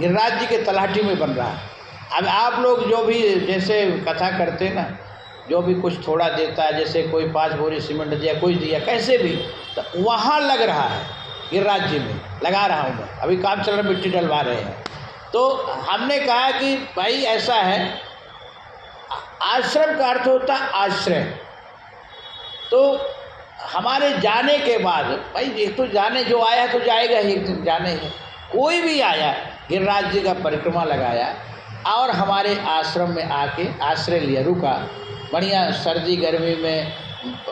गिरिराज जी के तलहटी में बन रहा है। अब आप लोग जो भी जैसे कथा करते ना, जो भी कुछ थोड़ा देता है, जैसे कोई 5 बोरी सीमेंट दिया, कुछ दिया, कैसे भी, तो वहाँ लग रहा है गिरिराज जी में, लगा रहा हूँ मैं, अभी काम चल रहा, मिट्टी डलवा रहे हैं। तो हमने कहा कि भाई ऐसा है, आश्रम का अर्थ होता है आश्रय। तो हमारे जाने के बाद भाई ये तो जाने, जो आया तो जाएगा ही, एक दिन जाने है। कोई भी आया, गिरिराज जी का परिक्रमा लगाया और हमारे आश्रम में आके आश्रय लिया, रुका, बढ़िया सर्दी गर्मी में,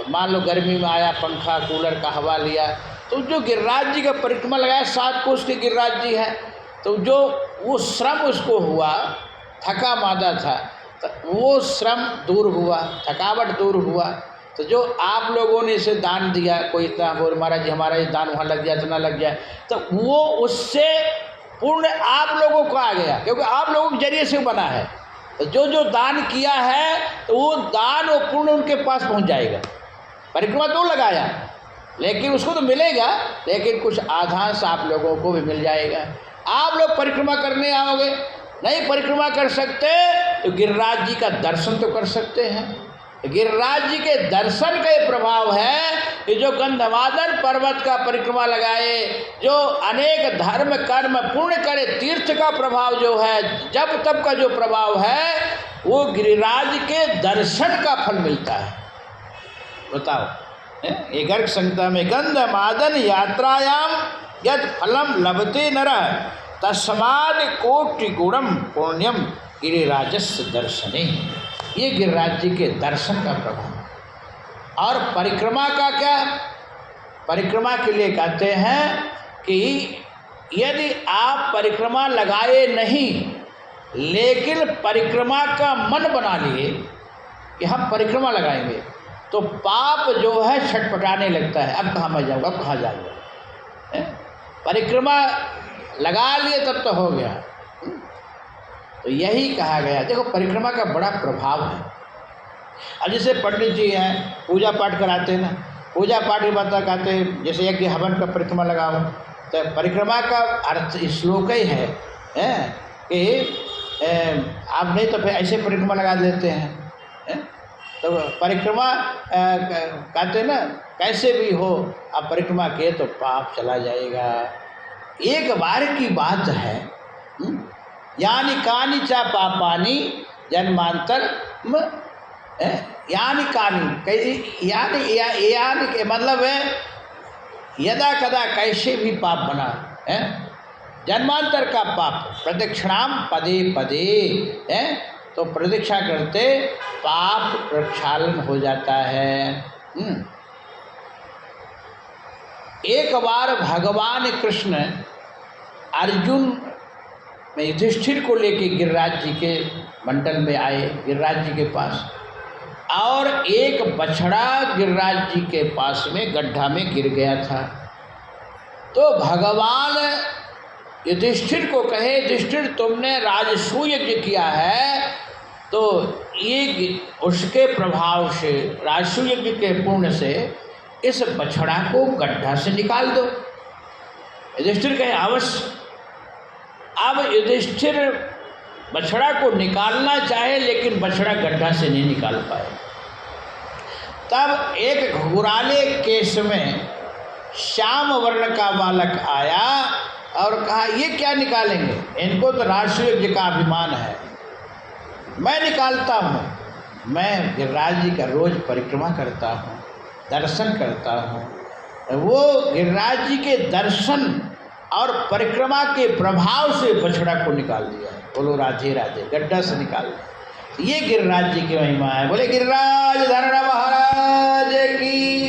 मान लो गर्मी में आया, पंखा कूलर का हवा लिया, तो जो गिरिराज जी का परिक्रमा लगाया, 7 कोस के गिरिराज जी हैं, तो जो वो श्रम उसको हुआ, थका मादा था, तो वो श्रम दूर हुआ, थकावट दूर हुआ। तो जो आप लोगों ने इसे दान दिया, कोई इतना बोल महाराज जी हमारा ये दान वहाँ लग गया, इतना लग गया, तो वो उससे पुण्य आप लोगों को आ गया, क्योंकि आप लोगों के जरिए से बना है। तो जो जो दान किया है, तो वो दान वो पुण्य उनके पास पहुँच जाएगा। परिक्रमा तो लगाया, लेकिन उसको तो मिलेगा, लेकिन कुछ आधांश आप लोगों को भी मिल जाएगा। आप लोग परिक्रमा करने आओगे, नहीं परिक्रमा कर सकते तो गिरिराज जी का दर्शन तो कर सकते हैं। गिरिराज जी के दर्शन का ये प्रभाव है कि जो गंधमादन पर्वत का परिक्रमा लगाए, जो अनेक धर्म कर्म पुण्य करे, तीर्थ का प्रभाव जो है, जब तब का जो प्रभाव है, वो गिरिराज के दर्शन का फल मिलता है। बताओ, ये गर्ग संहिता में गंधमादन यात्रायाम यद फलम लभते नरः तस्माद कोटि गुणम पुण्यम गिरिराजस्य दर्शने। ये गिरिराज जी के दर्शन का प्रभाव। और परिक्रमा का क्या, परिक्रमा के लिए कहते हैं कि यदि आप परिक्रमा लगाए नहीं, लेकिन परिक्रमा का मन बना लिए कि हम परिक्रमा लगाएंगे, तो पाप जो है छटपटाने लगता है, अब कहाँ मैं जाऊँगा, अब कहाँ जाऊँगा। परिक्रमा लगा लिए तब तो हो गया। तो यही कहा गया। देखो परिक्रमा का बड़ा प्रभाव है। अब जैसे पंडित जी हैं, पूजा पाठ कराते हैं ना, पूजा पाठ की बात कहते हैं, जैसे यज्ञ हवन का परिक्रमा लगाओ, तो परिक्रमा का अर्थ श्लोक ही है कि आप नहीं तो फिर ऐसे परिक्रमा लगा देते हैं। तो परिक्रमा कहते हैं ना, कैसे भी हो आप परिक्रमा किए तो पाप चला जाएगा। एक बार की बात है, यानी कानी चा पापानी जन्मांतर यानी कानी, यानी के मतलब है यदा कदा कैसे भी पाप बना है, जन्मांतर का पाप प्रदक्षिणाम पदे पदे है, तो प्रदीक्षा करते पाप प्रक्षालन हो जाता है। एक बार भगवान कृष्ण अर्जुन में युधिष्ठिर को लेके गिरिराज जी के मंडल में आए, गिरिराज जी के पास, और एक बछड़ा गिरिराज जी के पास में गड्ढा में गिर गया था। तो भगवान युधिष्ठिर को कहे, युधिष्ठिर तुमने राजसूय यज्ञ किया है, तो ये उसके प्रभाव से, राजसूय यज्ञ के पुण्य से इस बछड़ा को गड्ढा से निकाल दो। युधिष्ठिर कहे अवश्य। अब युधिष्ठिर बछड़ा को निकालना चाहे, लेकिन बछड़ा गड्ढा से नहीं निकाल पाए। तब एक घुराले केश में श्याम वर्ण का बालक आया और कहा ये क्या निकालेंगे, इनको तो राजसूय यज्ञ का अभिमान है, मैं निकालता हूँ। मैं गिरिराज जी का रोज परिक्रमा करता हूँ, दर्शन करता हूँ। वो गिरिराज जी के दर्शन और परिक्रमा के प्रभाव से बछड़ा को निकाल दिया। बोलो राधे राधे, गड्ढा से निकाल दिया। ये गिरिराज जी की महिमा है। बोले गिरिराज धरण महाराज की।